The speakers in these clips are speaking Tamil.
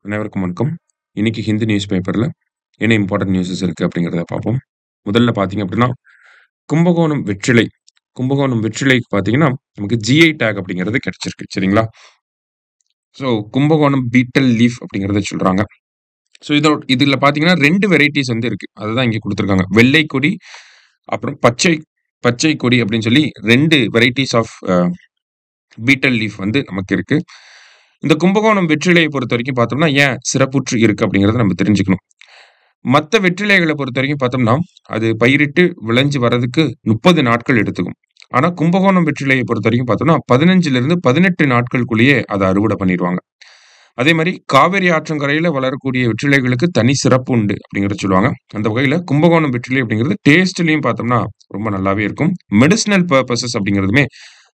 அனைவருக்கும் வணக்கம். இன்னைக்கு ஹிந்து நியூஸ் பேப்பர்ல என்ன இம்பார்ட்டன்ட் நியூஸஸ் இருக்கு அப்படிங்கிறத பார்ப்போம். முதல்ல பார்த்தீங்க அப்படின்னா, கும்பகோணம் வெற்றிலை. கும்பகோணம் வெற்றிலைக்கு பார்த்தீங்கன்னா, நமக்கு ஜிஐ டேக் அப்படிங்கிறது கிடைச்சிருக்கு. சரிங்களா? ஸோ கும்பகோணம் பீட்டல் லீஃப் அப்படிங்கிறத சொல்றாங்க. ஸோ இதுல பார்த்தீங்கன்னா 2 வெரைட்டீஸ் வந்து இருக்கு. அதுதான் இங்க குடுத்துருக்காங்க. வெள்ளை கொடி, அப்புறம் பச்சை பச்சை கொடி அப்படின்னு சொல்லி 2 வெரைட்டீஸ் ஆஃப் பீட்டல் லீஃப் வந்து நமக்கு இருக்கு. இந்த கும்பகோணம் வெற்றிலையை பொறுத்தவரைக்கும் பார்த்தோம்னா, ஏன் சிறப்புற்று இருக்கு அப்படிங்கிறத நம்ம தெரிஞ்சுக்கணும். மத்த வெற்றிலைகள பொறுத்தவரைக்கும் பார்த்தோம்னா, அது பயிரிட்டு விளைஞ்சு வர்றதுக்கு 30 நாட்கள் எடுத்துக்கும். ஆனா, கும்பகோணம் வெற்றிலைய பொறுத்தவரைக்கும் பார்த்தோம்னா, 15லிருந்து 18 நாட்களுக்குள்ளேயே அத அறுவடை பண்ணிருவாங்க. அதே மாரி காவிரி ஆற்றங்கரையில வளரக்கூடிய வெற்றிலைகளுக்கு தனி சிறப்பு உண்டு அப்படிங்கிறத சொல்லுவாங்க. அந்த வகையில கும்பகோணம் வெற்றிலை அப்படிங்கிறது டேஸ்ட்லயும் பார்த்தோம்னா, ரொம்ப நல்லாவே இருக்கும். மெடிசினல் பர்ப்பஸஸ் அப்படிங்கிறதுமே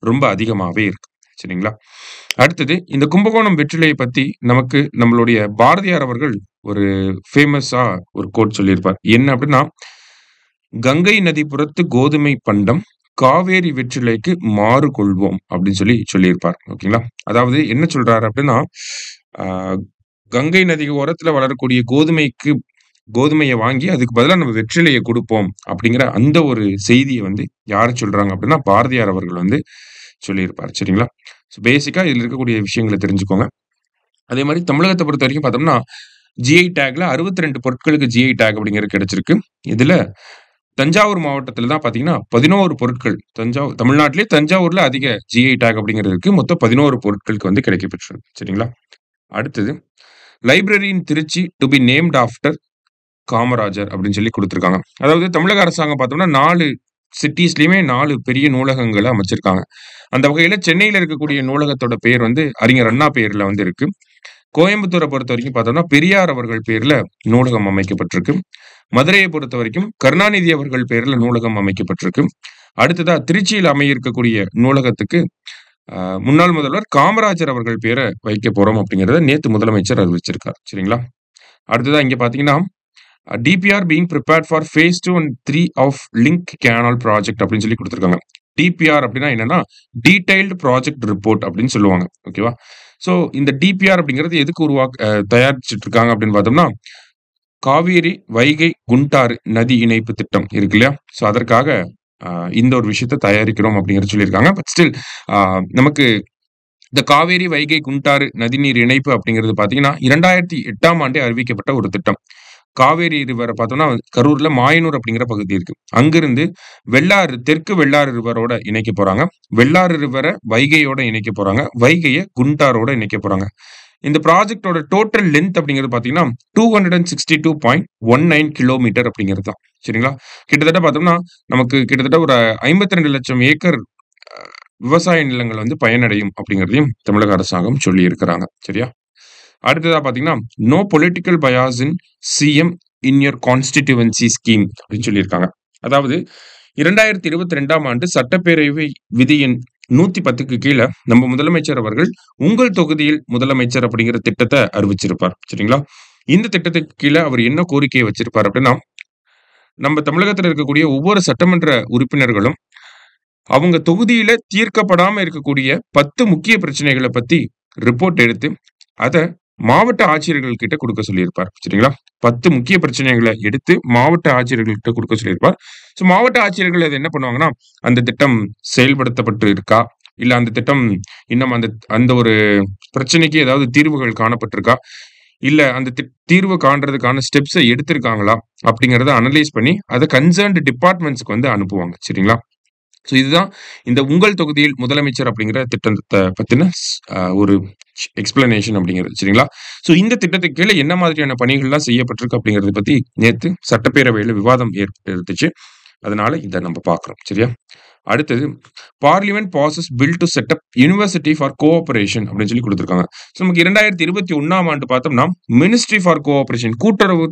ரொம்ப அதிகமாவே இருக்கு. சரிங்களா? அடுத்தது இந்த கும்பகோணம் வெற்றிலைய பத்தி நமக்கு நம்மளுடைய பாரதியார் அவர்கள் ஒரு ஃபேமஸா ஒரு கோட் சொல்லியிருப்பார். என்ன அப்படின்னா, "கங்கை நதிபுறத்து கோதுமை பண்டம், காவேரி வெற்றிலைக்கு மாறு கொள்வோம்" அப்படின்னு சொல்லியிருப்பார். ஓகேங்களா? அதாவது என்ன சொல்றாரு அப்படின்னா, ஆ கங்கை நதி ஓரத்துல வளரக்கூடிய கோதுமைய வாங்கி அதுக்கு பதிலா நம்ம வெற்றிலைய குடுப்போம் அப்படிங்கிற அந்த ஒரு செய்திய வந்து யாரு சொல்றாங்க அப்படின்னா, பாரதியார் அவர்கள் வந்து சொல்லியிருப்பார். சரிங்களா? ஸோ பேசிக்கா இதுல இருக்கக்கூடிய விஷயங்கள தெரிஞ்சுக்கோங்க. அதே மாரி தமிழகத்த பொறுத்தவரைக்கும் பார்த்தோம்னா, ஜிஐ டேக்ல 62 பொருட்களுக்கு ஜிஐ டேக் அப்படிங்கிறது கிடைச்சிருக்கு. இதுல தஞ்சாவூர் மாவட்டத்துல தான் பார்த்தீங்கன்னா, 11 பொருட்கள் தமிழ்நாட்டிலேயே தஞ்சாவூர்ல அதிக ஜிஐ டேக் அப்படிங்கிறது இருக்கு. மொத்தம் 11 பொருட்களுக்கு வந்து கிடைக்கப்பெற்றிருக்கு. சரிங்களா? அடுத்தது library in Trichy to be named after Kamarajar அப்படின்னு சொல்லி குடுத்திருக்காங்க. அதாவது தமிழக அரசாங்கம் பார்த்தோம்னா 4 சிட்டீஸ்லயுமே 4 பெரிய நூலகங்கள அமைச்சிருக்காங்க. அந்த வகையில சென்னையில இருக்கக்கூடிய நூலகத்தோட பெயர் வந்து அறிஞர் அண்ணா பெயர்ல வந்து இருக்கு. கோயம்புத்தூர பொறுத்தவரைக்கும் பார்த்தோம்னா, பெரியார் அவர்கள் பேர்ல நூலகம் அமைக்கப்பட்டிருக்கு. மதுரைய பொறுத்தவரைக்கும் கருணாநிதி அவர்கள் பேர்ல நூலகம் அமைக்கப்பட்டிருக்கு. அடுத்ததா திருச்சியில அமைய இருக்கக்கூடிய நூலகத்துக்கு முன்னாள் முதல்வர் காமராஜர் அவர்கள் பேர வைக்கப் போறோம் அப்படிங்கிறத நேத்து முதலமைச்சர் அறிவிச்சிருக்கார். சரிங்களா? அடுத்ததா இங்க பார்த்தீங்கன்னா, DPR being prepared for phase 2 and 3 of link canal project அப்படின்னு சொல்லி குடுத்திருக்காங்க. டிபிஆர் அப்படின்னா என்னன்னா, டீடைல்டு ப்ராஜெக்ட் ரிப்போர்ட் அப்படின்னு சொல்லுவாங்க. ஓகேவா? ஸோ இந்த டிபிஆர் அப்படிங்கிறது எதுக்கு தயாரிச்சுட்டு இருக்காங்க அப்படின்னு பார்த்தோம்னா, காவேரி, வைகை, குண்டாறு நதி இணைப்பு திட்டம் இருக்கு இல்லையா? ஸோ அதற்காக இந்த ஒரு விஷயத்த தயாரிக்கிறோம் அப்படிங்கிறது சொல்லியிருக்காங்க. பட் ஸ்டில் நமக்கு இந்த காவேரி, வைகை, குண்டாறு நதிநீர் இணைப்பு அப்படிங்கிறது பார்த்தீங்கன்னா, 2008ஆம் ஆண்டே அறிவிக்கப்பட்ட ஒரு திட்டம். காவேரி ரிவர பார்த்தோம்னா, கரூர்ல மாயனூர் அப்படிங்கிற பகுதி இருக்கு. அங்கிருந்து தெற்கு வெள்ளாறு ரிவரோட இணைக்க போறாங்க. வெள்ளாறு ரிவர வைகையோட இணைக்க போறாங்க. வைகைய குண்டாரோட இணைக்க போறாங்க. இந்த ப்ராஜெக்ட்டோட டோட்டல் லென்த் அப்படிங்கிறது பார்த்தீங்கன்னா, 262.19 கிலோமீட்டர் அப்படிங்கிறது தான். சரிங்களா? கிட்டத்தட்ட பார்த்தோம்னா, நமக்கு கிட்டத்தட்ட ஒரு 52,00,000 ஏக்கர் அ விவசாய நிலங்கள் வந்து பயனடையும் அப்படிங்கிறதையும் தமிழக அரசாங்கம் சொல்லியிருக்கிறாங்க. சரியா? அடுத்ததா பார்த்தீங்கன்னா, "no political bias in CM in your constituency scheme" அப்படின்னு சொல்லியிருக்காங்க. அதாவது 2022ஆம் ஆண்டு சட்டப்பேரவை விதி எண் 110க்கு கீழ நம்ம முதலமைச்சர் அவர்கள் "உங்கள் தொகுதியில் முதலமைச்சர்" அப்படிங்கிற திட்டத்த அறிவிச்சிருப்பார். சரிங்களா? இந்த திட்டத்துக்கு கீழ அவர் என்ன கோரிக்கைய வச்சிருப்பார் அப்படின்னா, நம்ம தமிழகத்துல இருக்கக்கூடிய ஒவ்வொரு சட்டமன்ற உறுப்பினர்களும் அவங்க தொகுதியில தீர்க்கப்படாம இருக்கக்கூடிய 10 முக்கிய பிரச்சனைகள பத்தி ரிப்போர்ட் எடுத்து, அத மாவட்ட ஆட்சியர்கள் கிட்ட குடுக்க சொல்லியிருப்பார். சரிங்களா? 10 முக்கிய பிரச்சனைகள எடுத்து மாவட்ட ஆட்சியர்கள் கிட்ட குடுக்க சொல்லியிருப்பார். ஸோ மாவட்ட ஆட்சியர்கள் அத என்ன பண்ணுவாங்கன்னா, அந்த திட்டம் செயல்படுத்தப்பட்டு இருக்கா? இல்ல அந்த திட்டம் இன்னும் அந்த அந்த ஒரு பிரச்சனைக்கு ஏதாவது தீர்வுகள் காணப்பட்டிருக்கா? இல்ல அந்த தீர்வு காண்றதுக்கான ஸ்டெப்ஸ எடுத்திருக்காங்களா? அப்படிங்கிறத அனலைஸ் பண்ணி, அத கன்சர்ன்ட் டிபார்ட்மெண்ட்ஸ்க்கு வந்து அனுப்புவாங்க. சரிங்களா? ஸோ இதுதான் இந்த "உங்கள் தொகுதியில் முதலமைச்சர்" அப்படிங்கிற திட்டத்த பத்தின ஒரு எக்ஸ்ப்ளனேஷன் அப்படிங்கிறது. சரிங்களா? ஸோ இந்த திட்டத்துக்கு கீழ என்ன மாதிரியான பணிகள்லாம் செய்யப்பட்டிருக்கு அப்படிங்கிறத பத்தி நேத்து சட்டப்பேரவையில விவாதம் ஏற்பட்டுச்சு. அதனால இத நம்ம பார்க்கிறோம். சரியா? அடுத்தது parliament passes bill to set up university for cooperation அப்படின்னு சொல்லி குடுத்திருக்காங்க. ஸோ நமக்கு 2021ஆம் ஆண்டு பார்த்தோம்னா, மினிஸ்ட்ரி ஃபார் கோஆப்பரேஷன் கூட்டுறவு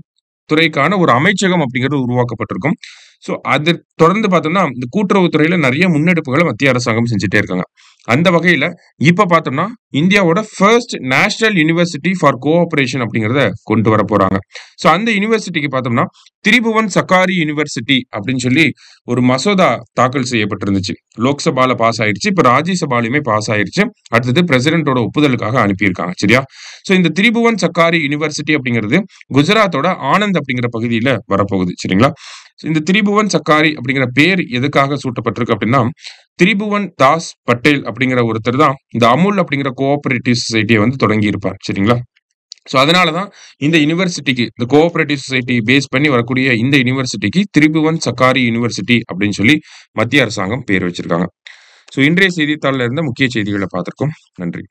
துறைக்கான ஒரு அமைச்சகம் அப்படிங்கிறது உருவாக்கப்பட்டிருக்கும். ஸோ அது தொடர்ந்து பார்த்தோம்னா, இந்த கூட்டுறவு துறையில நெறைய முன்னெடுப்புகள மத்திய அரசாங்கம் செஞ்சுட்டே இருக்காங்க. அந்த வகையில இப்ப பார்த்தோம்னா, இந்தியாவோட ஃபர்ஸ்ட் நேஷனல் யுனிவர்சிட்டி ஃபார் கோஆப்பரேஷன் அப்படிங்கிறத கொண்டு வரப்போறாங்க. ஸோ அந்த யுனிவர்சிட்டிக்கு பார்த்தோம்னா, திரிபுவன் சக்காரி யுனிவர்சிட்டி அப்படின்னு சொல்லி ஒரு மசோதா தாக்கல் செய்யப்பட்டிருந்துச்சு. லோக்சபால பாஸ் ஆயிடுச்சு. இப்ப ராஜ்யசபாலயுமே பாஸ் ஆயிடுச்சு. அடுத்தது பிரசிடென்ட்டோட ஒப்புதலுக்காக அனுப்பியிருக்காங்க. சரியா? சோ இந்த திரிபுவன் சக்காரி யுனிவர்சிட்டி அப்படிங்கிறது குஜராத்தோட ஆனந்த் அப்படிங்கிற பகுதியில வரப்போகுது. சரிங்களா? இந்த திரிபுவன் சக்காரி அப்படிங்கிற பேர் எதுக்காக சூட்டப்பட்டிருக்கு அப்படின்னா, திரிபுவன் தாஸ் பட்டேல் அப்படிங்கிற ஒருத்தர் தான் இந்த அமுல் அப்படிங்கிற கோஆப்பரேட்டிவ் சொசைட்டிய வந்து தொடங்கியிருப்பார். சரிங்களா? சோ அதனால தான் இந்த யுனிவர்சிட்டிக்கு இந்த கோஆப்பரேட்டிவ் சொசைட்டி பேஸ் பண்ணி வரக்கூடிய இந்த யுனிவர்சிட்டிக்கு திரிபுவன் சக்காரி யுனிவர்சிட்டி அப்படின்னு சொல்லி மத்திய அரசாங்கம் பேர் வச்சிருக்காங்க. சோ இன்றைய செய்தித்தாள்ல இருந்த முக்கிய செய்திகள பார்த்திருக்கோம். நன்றி.